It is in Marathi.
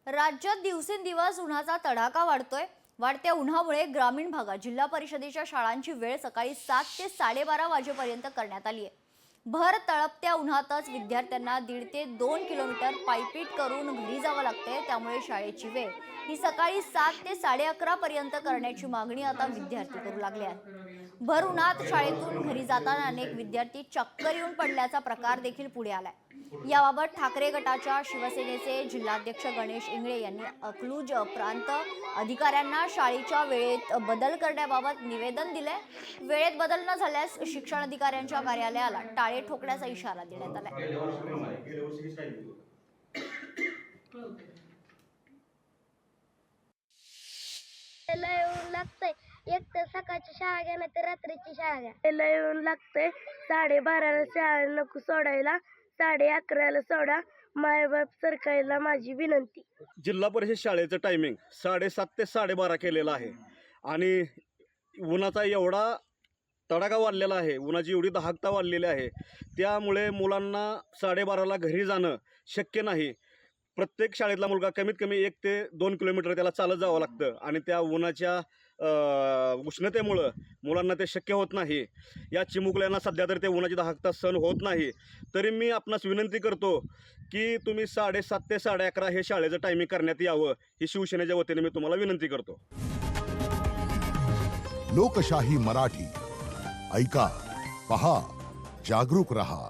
राज्यात दिवसेंदिवस उन्हाचा तडाखा वाढतोय। वाढत्या उन्हामुळे ग्रामीण भागात जिल्हा परिषदेच्या शाळांची वेळ सकाळी 7 ते 12:30 वाजेपर्यंत करण्यात आली आहे। भर तळपत्या उन्हातच विद्यार्थ्यांना 1.5 ते 2 किलोमीटर पायपीट करून घरी जावं लागते। त्यामुळे शाळेची वेळ ही सकाळी 7 ते 11:30 पर्यंत करण्याची मागणी आता विद्यार्थी करू लागले आहेत। भर उन्हात शाळेतून घरी जाताना अनेक विद्यार्थी चक्कर येऊन पडल्याचा प्रकार देखील पुढे आलाय। याबाबत ठाकरे गटाच्या शिवसेनेचे जिल्हाध्यक्ष गणेश इंगळे यांनी अकलूज प्रांत अधिकाऱ्यांना शाळेच्या वेळेत बदल करण्याबाबत निवेदन दिले। वेळेत बदल न झाल्यास शिक्षण अधिकाऱ्यांच्या कार्यालयाला टाळे ठोकण्याचा इशारा देण्यात आला। येऊन लागतंय एक तर सकाळची शाळा घ्या नाही तर रात्रीची शाळा घ्या। त्याला येऊन लागतंय 12:30ला शाळा नको सोडायला, 11:30ला सोडा। मायबाप सरकारला माझी विनंती। जिल्हा परिषद शाळेचं टायमिंग 7:30 ते 12:30 केलेलं आहे आणि उन्हाचा एवढा तडाखा वाढलेला आहे, उन्हाची एवढी दहाकता वाढलेली आहे, त्यामुळे मुलांना 12:30ला घरी जाणं शक्य नाही। प्रत्येक शाळेतला मुलगा कमीत कमी 1 ते 2 किलोमीटर त्याला चालत जावं लागतं आणि त्या उन्हाच्या उष्णतेमुळं मुलांना ते शक्य होत नाही। या चिमुकल्यांना सध्या तर ते उन्हाची दहाकता सहन होत नाही। तरी मी आपणास विनंती करतो की तुम्ही 7:30 ते 11:30 हे शाळेचं टायमिंग करण्यात यावं, ही शिवसेनेच्या वतीने मी तुम्हाला विनंती करतो। लोकशाही मराठी ऐका, पहा, जागरूक रहा।